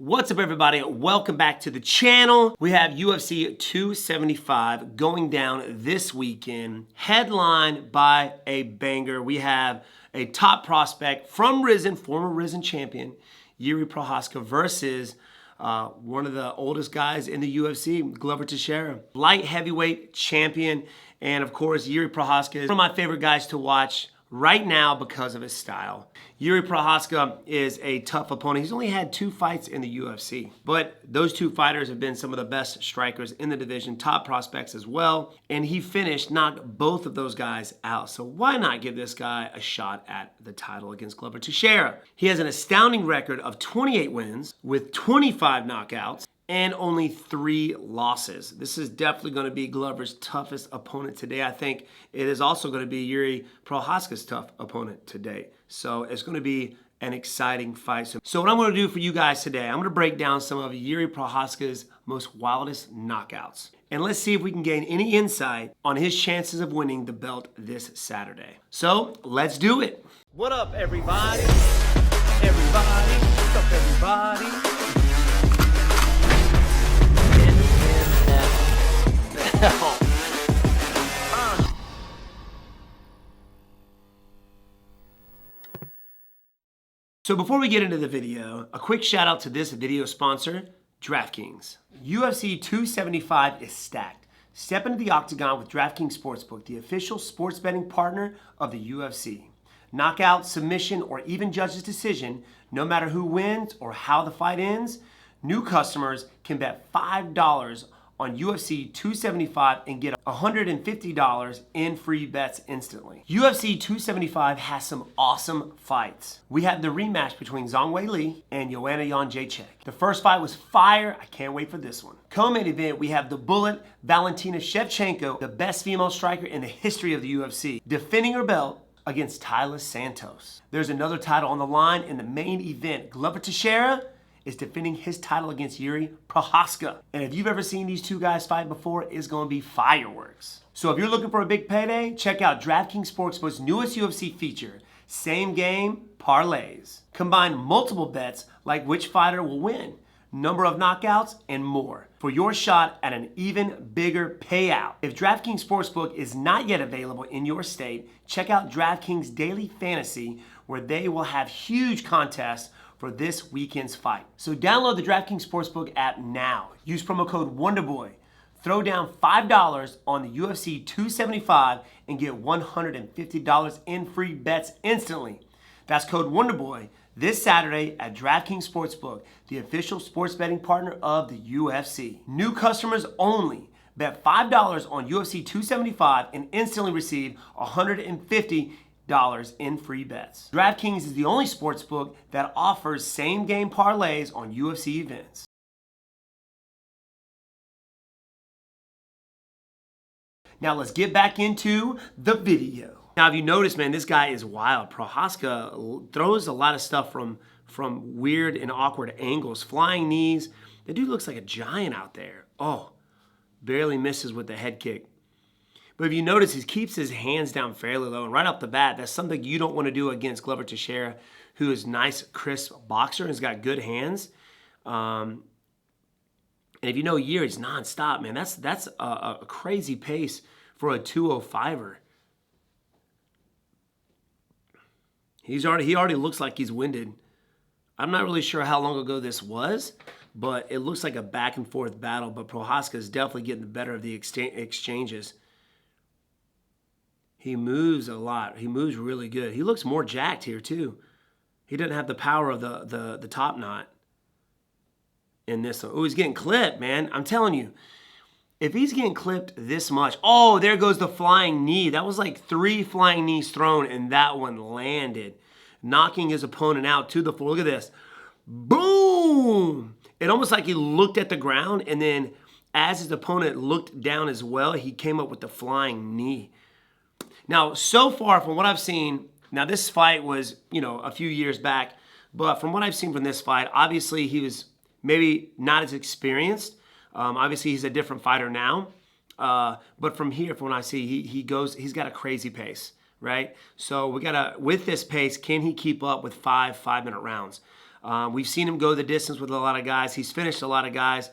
What's up, everybody? Welcome back to the channel. We have UFC 275 going down this weekend, headlined by a banger. We have a top prospect from Rizin, former Rizin champion, Jiri Prochazka versus one of the oldest guys in the UFC, Glover Teixeira, light heavyweight champion. And of course, Jiri Prochazka is one of my favorite guys to watch right now because of his style. Jiri Prochazka is a tough opponent. He's only had 2 fights in the UFC, but those 2 fighters have been some of the best strikers in the division, top prospects as well, and he knocked both of those guys out. So why not give this guy a shot at the title against Glover Teixeira? He has an astounding record of 28 wins with 25 knockouts and only 3 losses. This is definitely going to be Glover's toughest opponent today. I think it is also going to be Jiri Prochazka's tough opponent today. So it's going to be an exciting fight. So what I'm going to do for you guys today, I'm going to break down some of Jiri Prochazka's most wildest knockouts. And let's see if we can gain any insight on his chances of winning the belt this Saturday. So let's do it. What up, everybody? What's up, everybody? So before we get into the video, a quick shout out to this video sponsor, DraftKings. UFC 275 is stacked. Step into the octagon with DraftKings Sportsbook, the official sports betting partner of the UFC. Knockout, submission, or even judge's decision, no matter who wins or how the fight ends, new customers can bet $5 on UFC 275 and get $150 in free bets instantly. UFC 275 has some awesome fights. We have the rematch between Zhang Weili and Joanna Jędrzejczyk. The first fight was fire. I can't wait for this one. Co-main event, we have the Bullet Valentina Shevchenko, the best female striker in the history of the UFC, defending her belt against Taila Santos. There's another title on the line in the main event. Glover Teixeira is defending his title against Jiri Prochazka. And if you've ever seen these 2 guys fight before, it's going to be fireworks. So if you're looking for a big payday, check out DraftKings Sportsbook's newest UFC feature, Same Game Parlays. Combine multiple bets like which fighter will win, number of knockouts, and more for your shot at an even bigger payout. If DraftKings Sportsbook is not yet available in your state, check out DraftKings Daily Fantasy, where they will have huge contests for this weekend's fight. So download the DraftKings Sportsbook app now. Use promo code Wonderboy. Throw down $5 on the UFC 275 and get $150 in free bets instantly. That's code Wonderboy this Saturday at DraftKings Sportsbook, the official sports betting partner of the UFC. New customers only. Bet $5 on UFC 275 and instantly receive $150 in free bets. DraftKings is the only sportsbook that offers same-game parlays on UFC events. Now let's get back into the video. Now, if you notice, man, this guy is wild. Prochazka throws a lot of stuff from weird and awkward angles, flying knees. The dude looks like a giant out there. Oh, barely misses with the head kick. But if you notice, he keeps his hands down fairly low. And right off the bat, that's something you don't want to do against Glover Teixeira, who is a nice, crisp boxer and has got good hands. And if you know Jiri, it's nonstop, man. That's a crazy pace for a 205er. He already looks like he's winded. I'm not really sure how long ago this was, but it looks like a back and forth battle. But Prochazka is definitely getting the better of the exchanges. He moves a lot. He moves really good. He looks more jacked here too. He doesn't have the power of the top knot in this one. Oh, he's getting clipped, man. I'm telling you, if he's getting clipped this much, oh, there goes the flying knee. That was like 3 flying knees thrown, and that one landed, knocking his opponent out to the floor. Look at this. Boom! It almost like he looked at the ground, and then as his opponent looked down as well, he came up with the flying knee. Now, so far from what I've seen, now this fight was, a few years back, but from what I've seen from this fight, obviously he was maybe not as experienced. Obviously he's a different fighter now. But from here, from what I see, he's got a crazy pace, right? So with this pace, can he keep up with 5 5-minute rounds? We've seen him go the distance with a lot of guys. He's finished a lot of guys.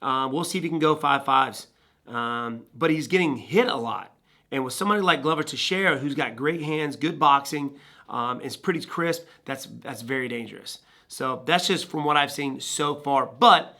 We'll see if he can go 5.5s. But he's getting hit a lot. And with somebody like Glover Teixeira, who's got great hands, good boxing, is pretty crisp, that's very dangerous. So that's just from what I've seen so far. But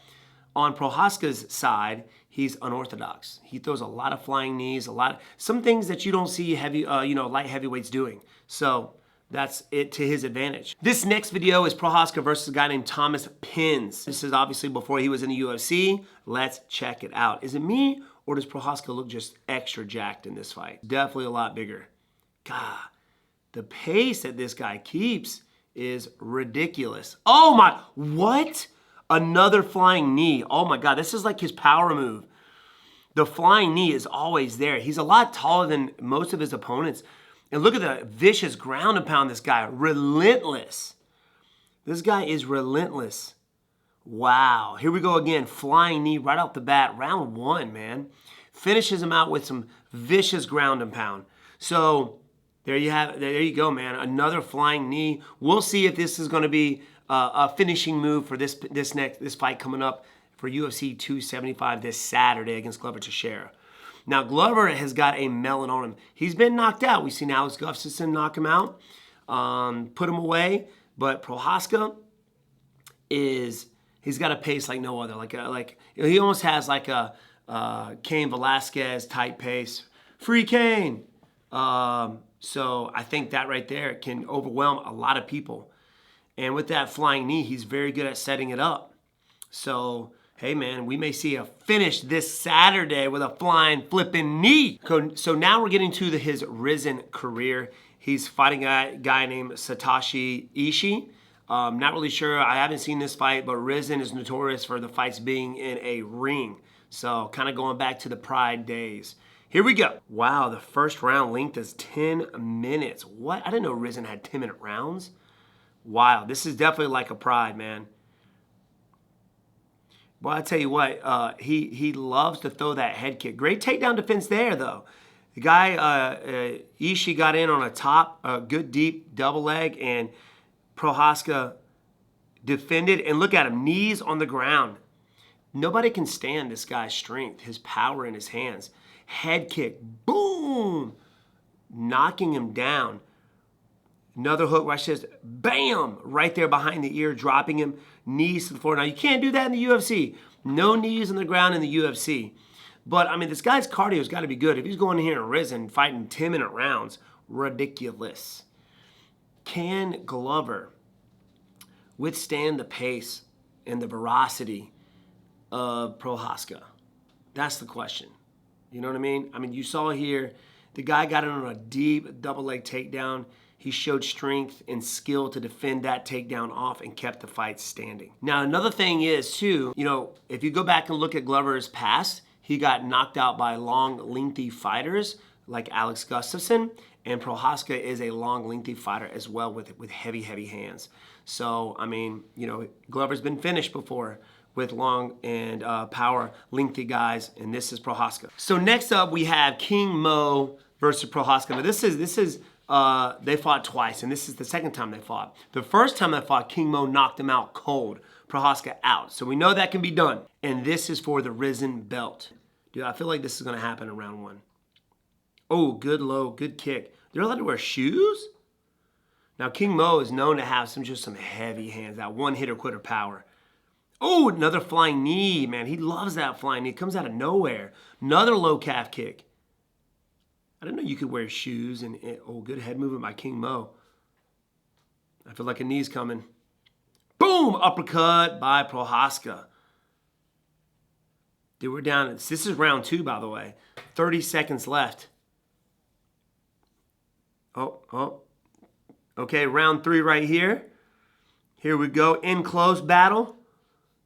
on Prochazka's side, he's unorthodox. He throws a lot of flying knees, some things that you don't see light heavyweights doing. So that's it to his advantage. This next video is Prochazka versus a guy named Thomas Pins. This is obviously before he was in the UFC. Let's check it out. Is it me, or does Prochazka look just extra jacked in this fight? Definitely a lot bigger. God, the pace that this guy keeps is ridiculous. Oh my, what? Another flying knee. Oh my God, this is like his power move. The flying knee is always there. He's a lot taller than most of his opponents. And look at the vicious ground and pound this guy. Relentless. This guy is relentless. Wow. Here we go again. Flying knee right off the bat. Round 1, man. Finishes him out with some vicious ground and pound. So there you go, man. Another flying knee. We'll see if this is going to be a finishing move for this fight coming up for UFC 275 this Saturday against Glover Teixeira. Now, Glover has got a melon on him. He's been knocked out. We've seen Alex Gustafsson knock him out, put him away. But Prochazka he's got a pace like no other. He almost has like a Cain Velasquez type pace. Free Cain. So I think that right there can overwhelm a lot of people. And with that flying knee, he's very good at setting it up. So, hey man, we may see a finish this Saturday with a flying flipping knee. So now we're getting to his Rizin career. He's fighting a guy named Satoshi Ishii. Not really sure, I haven't seen this fight, but Rizin is notorious for the fights being in a ring. So kind of going back to the Pride days. Here we go. Wow, the first round length is 10 minutes. What? I didn't know Rizin had 10-minute rounds. Wow, this is definitely like a Pride, man. Well, I tell you what, he loves to throw that head kick. Great takedown defense there, though. The guy, Ishii got in on a top, good deep double leg, and Prochazka defended. And look at him, knees on the ground. Nobody can stand this guy's strength, his power in his hands. Head kick, boom, knocking him down. Another hook right says, bam, right there behind the ear, dropping him, knees to the floor. Now, you can't do that in the UFC. No knees on the ground in the UFC. But, I mean, this guy's cardio's got to be good. If he's going in here and Rizin fighting 10-minute rounds, ridiculous. Can Glover withstand the pace and the veracity of Prochazka? That's the question. You know what I mean? I mean, you saw here, the guy got in on a deep double leg takedown. He showed strength and skill to defend that takedown off and kept the fight standing. Now, another thing is, too, you know, if you go back and look at Glover's past, he got knocked out by long, lengthy fighters like Alex Gustafsson, and Prochazka is a long, lengthy fighter as well with heavy, heavy hands. So, I mean, you know, Glover's been finished before with long and power, lengthy guys, and this is Prochazka. So next up, we have King Mo versus Prochazka. Now, this is they fought twice, and this is the second time they fought. The first time they fought, King Mo knocked him out cold, Prochazka out. So we know that can be done. And this is for the Rizin belt. Dude, I feel like this is going to happen in round 1. Oh, good low, good kick. They're allowed to wear shoes? Now, King Mo is known to have some heavy hands, that one-hitter quitter power. Oh, another flying knee, man. He loves that flying knee. It comes out of nowhere. Another low calf kick. I didn't know you could wear shoes. And oh, good head movement by King Mo. I feel like a knee's coming. Boom! Uppercut by Prochazka. Dude, we're down. This is round 2, by the way. 30 seconds left. Oh. Okay, round 3 right here. Here we go. In close battle.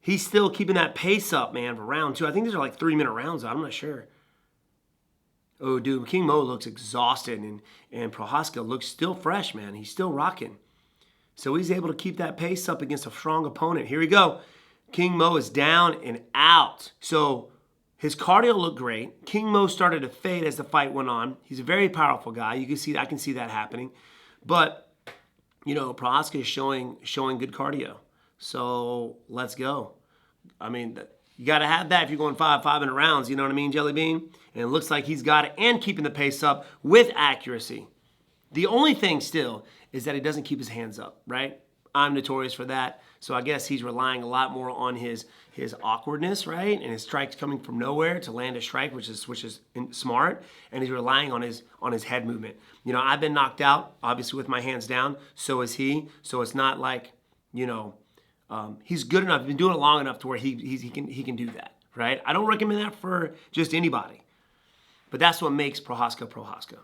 He's still keeping that pace up, man, for round 2. I think these are like 3-minute rounds. I'm not sure. Oh, dude, King Mo looks exhausted, and Prochazka looks still fresh, man. He's still rocking. So he's able to keep that pace up against a strong opponent. Here we go. King Mo is down and out. So his cardio looked great. King Mo started to fade as the fight went on. He's a very powerful guy. You can see that happening. But, you know, Prochazka is showing good cardio. So let's go. I mean, you got to have that if you're going 5-5 rounds, you know what I mean, Jelly Bean? And it looks like he's got it and keeping the pace up with accuracy. The only thing still is that he doesn't keep his hands up, right? I'm notorious for that. So I guess he's relying a lot more on his awkwardness, right? And his strikes coming from nowhere to land a strike, which is smart. And he's relying on his head movement. You know, I've been knocked out, obviously, with my hands down. So is he. So it's not like, you know, he's good enough. He's been doing it long enough to where he can do that, right? I don't recommend that for just anybody. But that's what makes Prochazka Prochazka.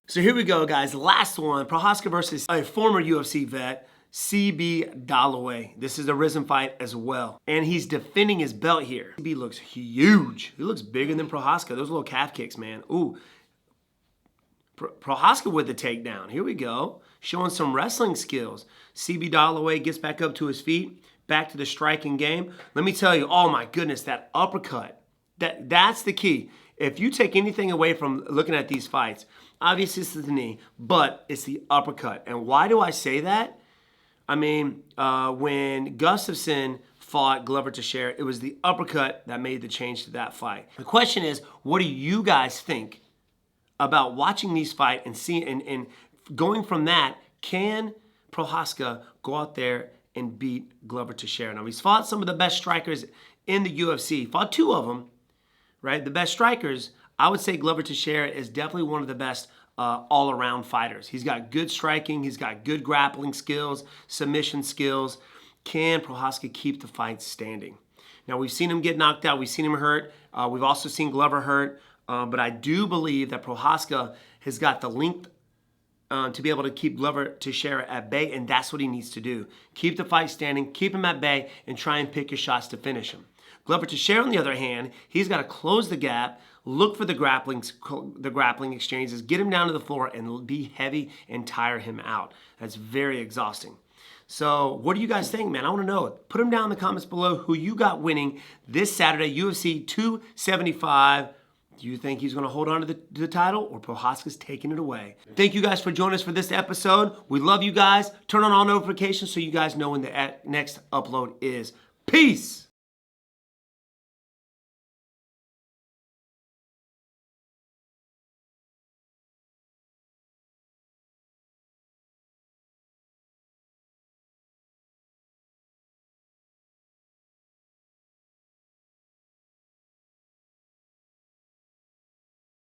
So here we go, guys. Last one, Prochazka versus a former UFC vet, CB Dalloway. This is a Risen fight as well. And he's defending his belt here. CB looks huge. He looks bigger than Prochazka. Those little calf kicks, man. Ooh. Prochazka with the takedown. Here we go. Showing some wrestling skills. CB Dalloway gets back up to his feet. Back to the striking game. Let me tell you, oh my goodness, that uppercut. That's the key. If you take anything away from looking at these fights, obviously it's the knee, but it's the uppercut. And why do I say that? I mean, when Gustafsson fought Glover Teixeira, it was the uppercut that made the change to that fight. The question is, what do you guys think about watching these fight and seeing and going from that? Can Prochazka go out there and beat Glover Teixeira? Now, he's fought some of the best strikers in the UFC. Fought two of them, right? The best strikers. I would say Glover Teixeira is definitely one of the best all-around fighters. He's got good striking. He's got good grappling skills, submission skills. Can Prochazka keep the fight standing? Now, we've seen him get knocked out. We've seen him hurt. We've also seen Glover hurt. But I do believe that Prochazka has got the length to be able to keep Glover Teixeira at bay, and that's what he needs to do. Keep the fight standing, keep him at bay, and try and pick your shots to finish him. Glover Teixeira, on the other hand, he's got to close the gap, look for the grappling exchanges, get him down to the floor, and be heavy and tire him out. That's very exhausting. So what do you guys think, man? I want to know. Put them down in the comments below who you got winning this Saturday, UFC 275. Do you think he's going to hold on to the title, or Prochazka's taking it away? Thank you guys for joining us for this episode. We love you guys. Turn on all notifications so you guys know when the next upload is. Peace!